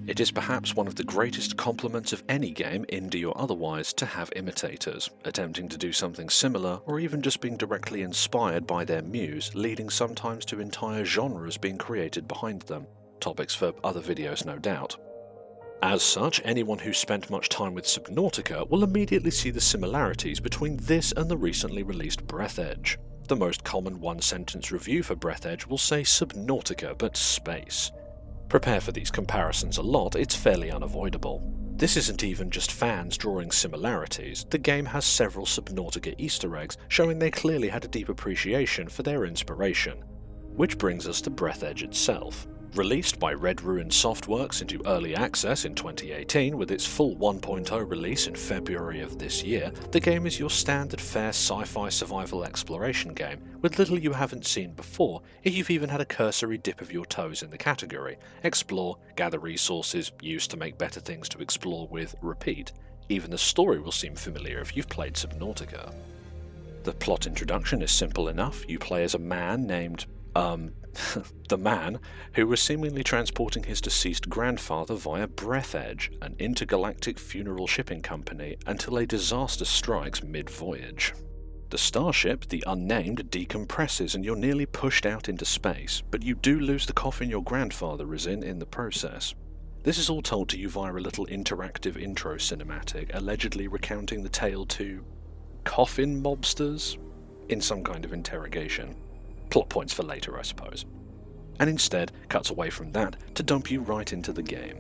It is perhaps one of the greatest compliments of any game, indie or otherwise, to have imitators, attempting to do something similar or even just being directly inspired by their muse, leading sometimes to entire genres being created behind them. Topics for other videos, no doubt. As such, anyone who spent much time with Subnautica will immediately see the similarities between this and the recently released Breathedge. The most common one-sentence review for Breathedge will say Subnautica but space. Prepare for these comparisons a lot, it's fairly unavoidable. This isn't even just fans drawing similarities, the game has several Subnautica Easter eggs showing they clearly had a deep appreciation for their inspiration. Which brings us to Breathedge itself. Released by Red Ruin Softworks into early access in 2018 with its full 1.0 release in February of this year, the game is your standard fair sci-fi survival exploration game with little you haven't seen before if you've even had a cursory dip of your toes in the category. Explore, gather resources, use to make better things to explore with, repeat. Even the story will seem familiar if you've played Subnautica. The plot introduction is simple enough. You play as a man named the man who was seemingly transporting his deceased grandfather via Breathedge, an intergalactic funeral shipping company, until a disaster strikes mid-voyage. The starship, the Unnamed, decompresses and you're nearly pushed out into space, but you do lose the coffin your grandfather is in the process. This is all told to you via a little interactive intro cinematic, allegedly recounting the tale to coffin mobsters in some kind of interrogation. Plot points for later, I suppose. And instead cuts away from that to dump you right into the game.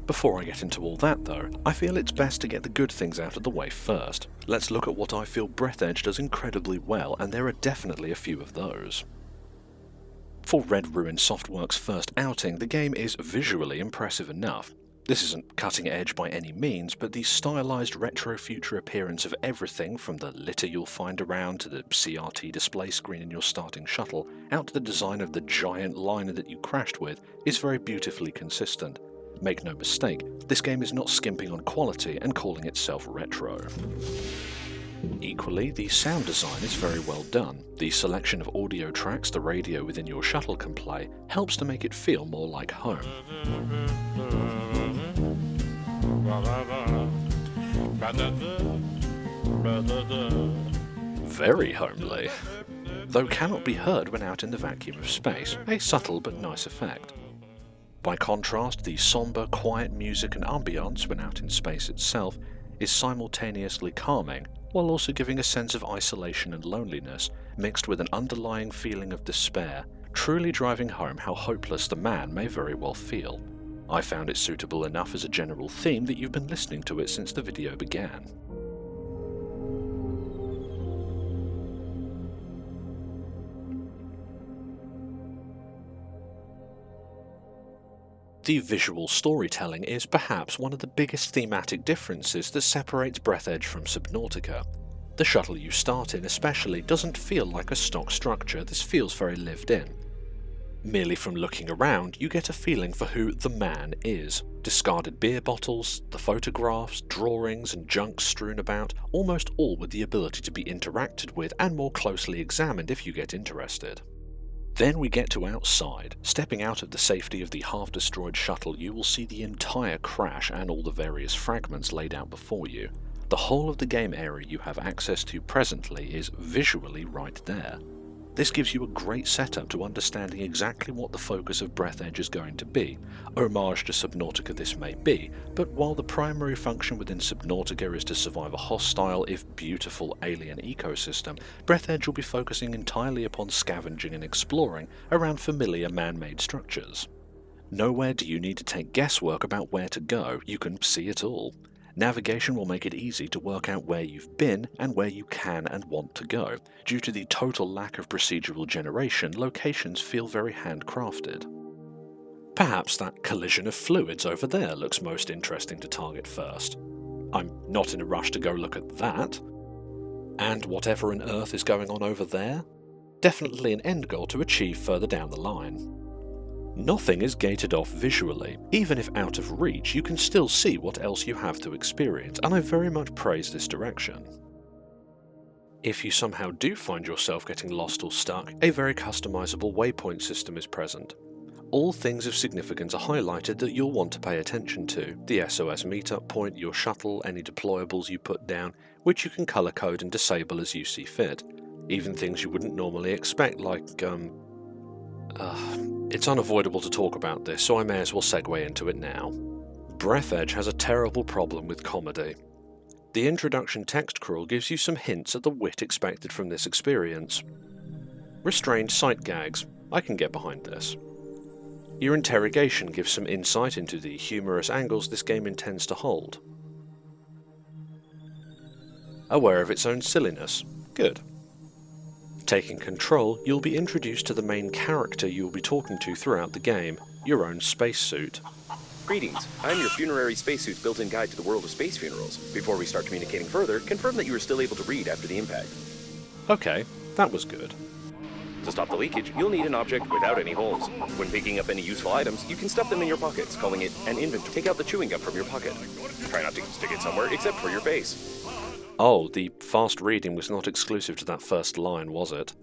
Before I get into all that though, I feel it's best to get the good things out of the way first. Let's look at what I feel Breathedge does incredibly well, and there are definitely a few of those. For Red Ruin Softworks' first outing, the game is visually impressive enough. This isn't cutting edge by any means, but the stylized retro-future appearance of everything from the litter you'll find around to the CRT display screen in your starting shuttle, out to the design of the giant liner that you crashed with, is very beautifully consistent. Make no mistake, this game is not skimping on quality and calling itself retro. Equally, the sound design is very well done. The selection of audio tracks the radio within your shuttle can play helps to make it feel more like home. Very homely, though cannot be heard when out in the vacuum of space, a subtle but nice effect. By contrast, the somber, quiet music and ambience when out in space itself is simultaneously calming, while also giving a sense of isolation and loneliness, mixed with an underlying feeling of despair, truly driving home how hopeless the man may very well feel. I found it suitable enough as a general theme that you've been listening to it since the video began. The visual storytelling is perhaps one of the biggest thematic differences that separates Breathedge from Subnautica. The shuttle you start in especially doesn't feel like a stock structure, this feels very lived in. Merely from looking around, you get a feeling for who the man is. Discarded beer bottles, the photographs, drawings and junk strewn about, almost all with the ability to be interacted with and more closely examined if you get interested. Then we get to outside. Stepping out of the safety of the half-destroyed shuttle, you will see the entire crash and all the various fragments laid out before you. The whole of the game area you have access to presently is visually right there. This gives you a great setup to understanding exactly what the focus of Breathedge is going to be. Homage to Subnautica this may be, but while the primary function within Subnautica is to survive a hostile, if beautiful, alien ecosystem, Breathedge will be focusing entirely upon scavenging and exploring around familiar man-made structures. Nowhere do you need to take guesswork about where to go, you can see it all. Navigation will make it easy to work out where you've been and where you can and want to go. Due to the total lack of procedural generation, locations feel very handcrafted. Perhaps that collision of fluids over there looks most interesting to target first. I'm not in a rush to go look at that. And whatever on earth is going on over there? Definitely an end goal to achieve further down the line. Nothing is gated off visually. Even if out of reach, you can still see what else you have to experience, and I very much praise this direction. If you somehow do find yourself getting lost or stuck, a very customizable waypoint system is present. All things of significance are highlighted that you'll want to pay attention to: the SOS meetup point, your shuttle, any deployables you put down, which you can colour code and disable as you see fit. Even things you wouldn't normally expect, like, it's unavoidable to talk about this, so I may as well segue into it now. Breathedge has a terrible problem with comedy. The introduction text crawl gives you some hints at the wit expected from this experience. Restrained sight gags. I can get behind this. Your interrogation gives some insight into the humorous angles this game intends to hold. Aware of its own silliness. Good. Taking control, you'll be introduced to the main character you'll be talking to throughout the game, your own spacesuit. Greetings, I'm your funerary spacesuit's built-in guide to the world of space funerals. Before we start communicating further, confirm that you are still able to read after the impact. Okay, that was good. To stop the leakage, you'll need an object without any holes. When picking up any useful items, you can stuff them in your pockets, calling it an inventory. Take out the chewing gum from your pocket. Try not to stick it somewhere except for your face. Oh, the fast reading was not exclusive to that first line, was it?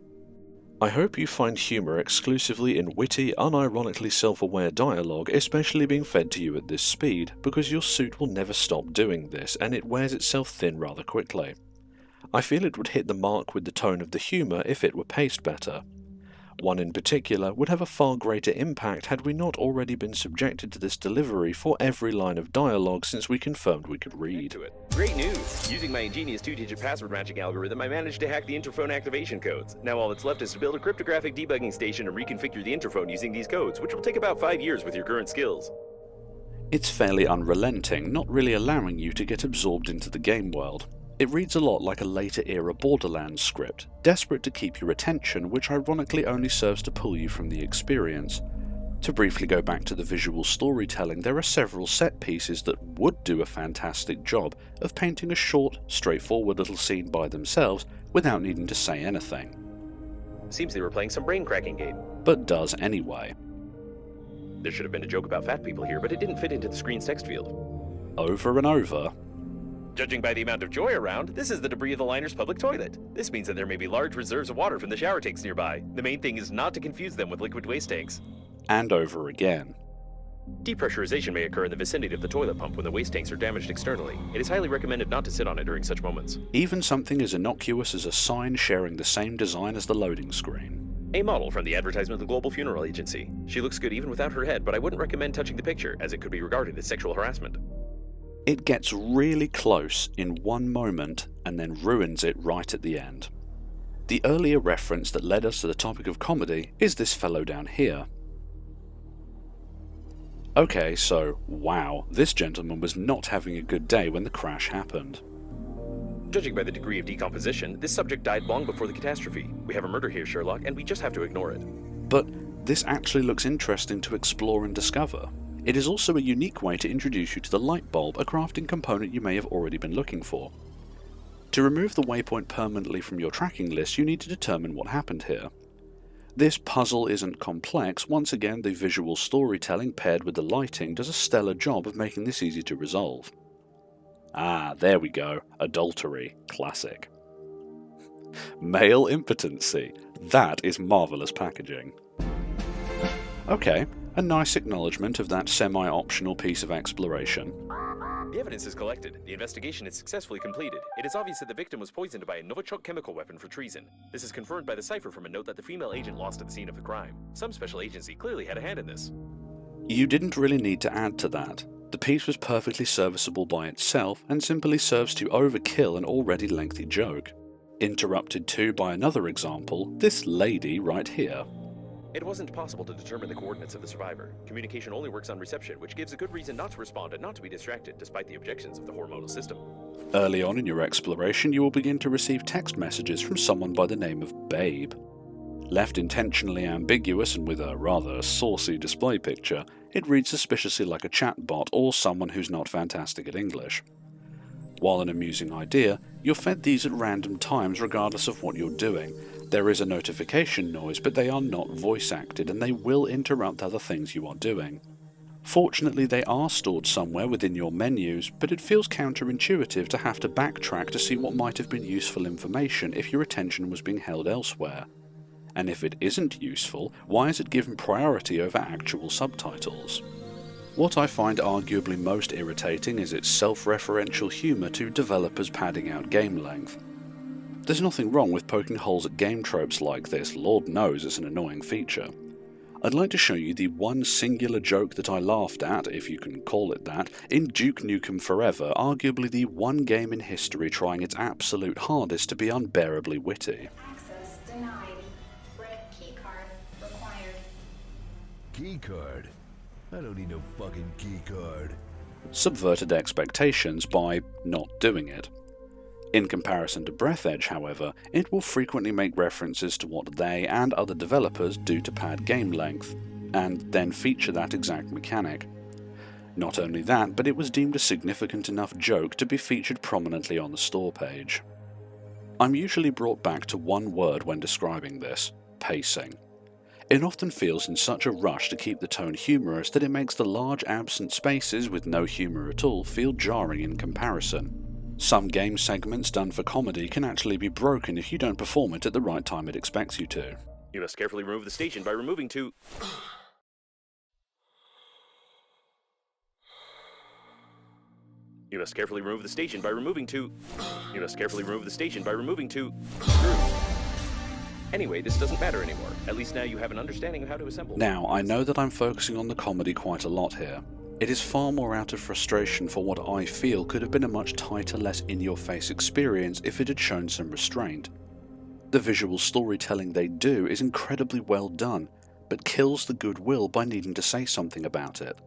I hope you find humour exclusively in witty, unironically self-aware dialogue, especially being fed to you at this speed, because your suit will never stop doing this, and it wears itself thin rather quickly. I feel it would hit the mark with the tone of the humour if it were paced better. One in particular would have a far greater impact had we not already been subjected to this delivery for every line of dialogue since we confirmed we could read. Great news! Using my ingenious 2-digit password matching algorithm, I managed to hack the interphone activation codes. Now all that's left is to build a cryptographic debugging station and reconfigure the interphone using these codes, which will take about 5 years with your current skills. It's fairly unrelenting, not really allowing you to get absorbed into the game world. It reads a lot like a later era Borderlands script, desperate to keep your attention, which ironically only serves to pull you from the experience. To briefly go back to the visual storytelling, there are several set pieces that would do a fantastic job of painting a short, straightforward little scene by themselves without needing to say anything. Seems they were playing some brain-cracking game. But does anyway. There should have been a joke about fat people here, but it didn't fit into the screen's text field. Over and over. Judging by the amount of joy around, this is the debris of the liner's public toilet. This means that there may be large reserves of water from the shower tanks nearby. The main thing is not to confuse them with liquid waste tanks. And over again. Depressurization may occur in the vicinity of the toilet pump when the waste tanks are damaged externally. It is highly recommended not to sit on it during such moments. Even something as innocuous as a sign sharing the same design as the loading screen. A model from the advertisement of the Global Funeral Agency. She looks good even without her head, but I wouldn't recommend touching the picture, as it could be regarded as sexual harassment. It gets really close in one moment and then ruins it right at the end. The earlier reference that led us to the topic of comedy is this fellow down here. Okay, so, wow, this gentleman was not having a good day when the crash happened. Judging by the degree of decomposition, this subject died long before the catastrophe. We have a murder here, Sherlock, and we just have to ignore it. But this actually looks interesting to explore and discover. It is also a unique way to introduce you to the light bulb, a crafting component you may have already been looking for. To remove the waypoint permanently from your tracking list, you need to determine what happened here. This puzzle isn't complex. Once again, the visual storytelling paired with the lighting does a stellar job of making this easy to resolve. Ah, there we go. Adultery. Classic. Male impotency. That is marvellous packaging. Okay, a nice acknowledgement of that semi-optional piece of exploration. The evidence is collected. The investigation is successfully completed. It is obvious that the victim was poisoned by a Novichok chemical weapon for treason. This is confirmed by the cipher from a note that the female agent lost at the scene of the crime. Some special agency clearly had a hand in this. You didn't really need to add to that. The piece was perfectly serviceable by itself and simply serves to overkill an already lengthy joke. Interrupted too by another example, this lady right here. It wasn't possible to determine the coordinates of the survivor. Communication only works on reception, which gives a good reason not to respond and not to be distracted, despite the objections of the hormonal system. Early on in your exploration, you will begin to receive text messages from someone by the name of Babe. Left intentionally ambiguous and with a rather saucy display picture, it reads suspiciously like a chatbot or someone who's not fantastic at English. While an amusing idea, you're fed these at random times regardless of what you're doing. There is a notification noise, but they are not voice acted and they will interrupt other things you are doing. Fortunately, they are stored somewhere within your menus, but it feels counterintuitive to have to backtrack to see what might have been useful information if your attention was being held elsewhere. And if it isn't useful, why is it given priority over actual subtitles? What I find arguably most irritating is its self-referential humour to developers padding out game length. There's nothing wrong with poking holes at game tropes like this, Lord knows it's an annoying feature. I'd like to show you the one singular joke that I laughed at, if you can call it that, in Duke Nukem Forever, arguably the one game in history trying its absolute hardest to be unbearably witty. Access denied. Keycard required. Keycard? I don't need no fucking keycard. Subverted expectations by not doing it. In comparison to Breathedge, however, it will frequently make references to what they and other developers do to pad game length, and then feature that exact mechanic. Not only that, but it was deemed a significant enough joke to be featured prominently on the store page. I'm usually brought back to one word when describing this: pacing. It often feels in such a rush to keep the tone humorous that it makes the large absent spaces with no humour at all feel jarring in comparison. Some game segments done for comedy can actually be broken if you don't perform it at the right time it expects you to. You must carefully remove the station by removing two... You must carefully remove the station by removing two... You must carefully remove the station by removing two... screws. Anyway, this doesn't matter anymore. At least now you have an understanding of how to assemble... Now, I know that I'm focusing on the comedy quite a lot here. It is far more out of frustration for what I feel could have been a much tighter, less in-your-face experience if it had shown some restraint. The visual storytelling they do is incredibly well done, but kills the goodwill by needing to say something about it.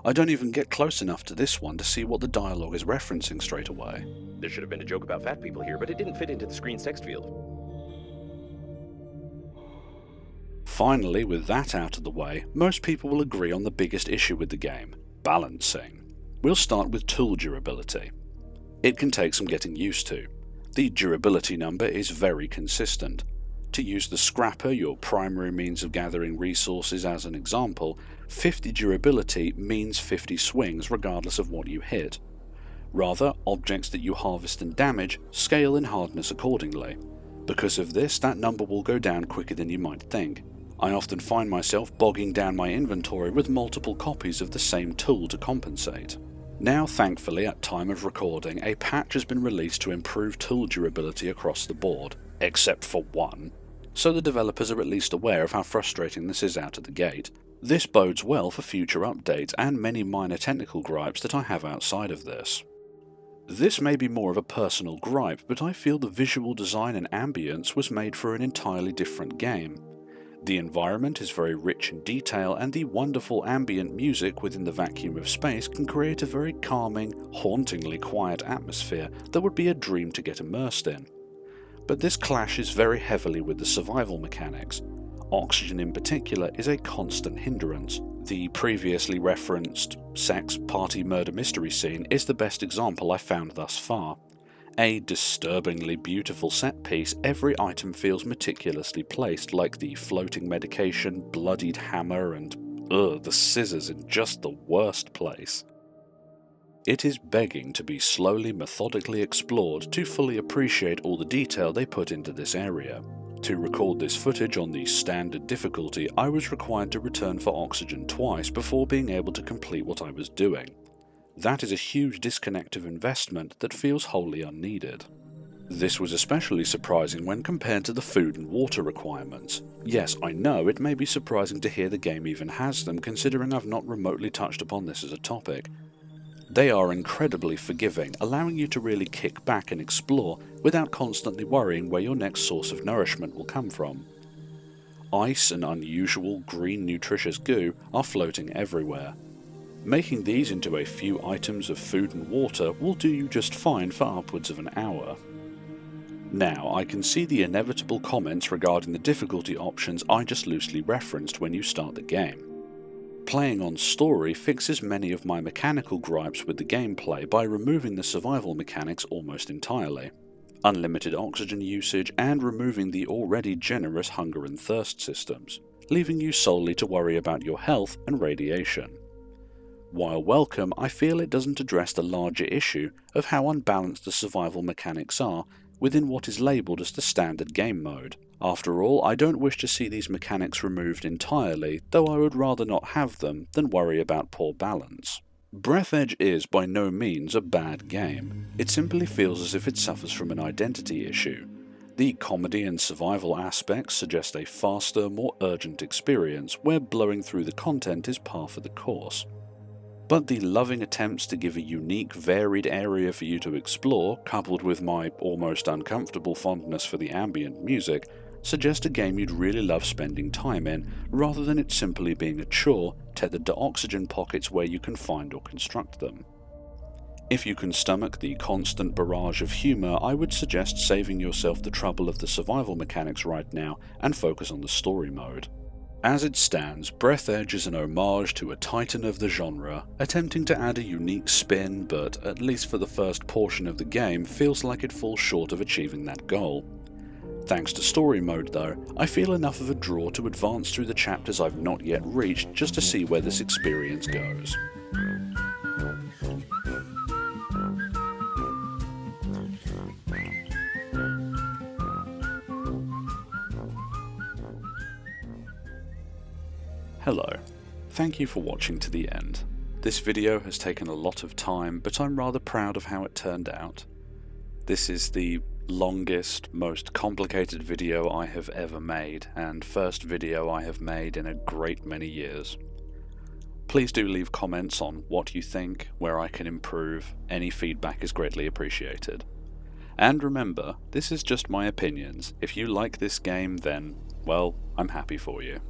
I don't even get close enough to this one to see what the dialogue is referencing straight away. There should have been a joke about fat people here, but it didn't fit into the screen's text field. Finally, with that out of the way, most people will agree on the biggest issue with the game: balancing. We'll start with tool durability. It can take some getting used to. The durability number is very consistent. To use the scrapper, your primary means of gathering resources, as an example, 50 durability means 50 swings regardless of what you hit. Rather, objects that you harvest and damage scale in hardness accordingly. Because of this, that number will go down quicker than you might think. I often find myself bogging down my inventory with multiple copies of the same tool to compensate. Now, thankfully, at time of recording, a patch has been released to improve tool durability across the board, except for one, so the developers are at least aware of how frustrating this is out of the gate. This bodes well for future updates and many minor technical gripes that I have outside of this. This may be more of a personal gripe, but I feel the visual design and ambience was made for an entirely different game. The environment is very rich in detail, and the wonderful ambient music within the vacuum of space can create a very calming, hauntingly quiet atmosphere that would be a dream to get immersed in. But this clashes very heavily with the survival mechanics. Oxygen in particular is a constant hindrance. The previously referenced sex party murder mystery scene is the best example I've found thus far. A disturbingly beautiful set piece, every item feels meticulously placed, like the floating medication, bloodied hammer, and the scissors in just the worst place. It is begging to be slowly, methodically explored to fully appreciate all the detail they put into this area. To record this footage on the standard difficulty, I was required to return for oxygen twice before being able to complete what I was doing. That is a huge disconnect of investment that feels wholly unneeded. This was especially surprising when compared to the food and water requirements. Yes, I know it may be surprising to hear the game even has them, considering I've not remotely touched upon this as a topic. They are incredibly forgiving, allowing you to really kick back and explore without constantly worrying where your next source of nourishment will come from. Ice and unusual green nutritious goo are floating everywhere. Making these into a few items of food and water will do you just fine for upwards of an hour. Now, I can see the inevitable comments regarding the difficulty options I just loosely referenced when you start the game. Playing on story fixes many of my mechanical gripes with the gameplay by removing the survival mechanics almost entirely, unlimited oxygen usage, and removing the already generous hunger and thirst systems, leaving you solely to worry about your health and radiation. While welcome, I feel it doesn't address the larger issue of how unbalanced the survival mechanics are within what is labelled as the standard game mode. After all, I don't wish to see these mechanics removed entirely, though I would rather not have them than worry about poor balance. Breathedge is by no means a bad game. It simply feels as if it suffers from an identity issue. The comedy and survival aspects suggest a faster, more urgent experience where blowing through the content is par for the course. But the loving attempts to give a unique, varied area for you to explore, coupled with my almost uncomfortable fondness for the ambient music, suggest a game you'd really love spending time in, rather than it simply being a chore tethered to oxygen pockets where you can find or construct them. If you can stomach the constant barrage of humour, I would suggest saving yourself the trouble of the survival mechanics right now and focus on the story mode. As it stands, Breathedge is an homage to a titan of the genre, attempting to add a unique spin, but at least for the first portion of the game feels like it falls short of achieving that goal. Thanks to story mode though, I feel enough of a draw to advance through the chapters I've not yet reached just to see where this experience goes. Hello, thank you for watching to the end. This video has taken a lot of time, but I'm rather proud of how it turned out. This is the longest, most complicated video I have ever made, and first video I have made in a great many years. Please do leave comments on what you think, where I can improve. Any feedback is greatly appreciated. And remember, this is just my opinions. If you like this game, then, well, I'm happy for you.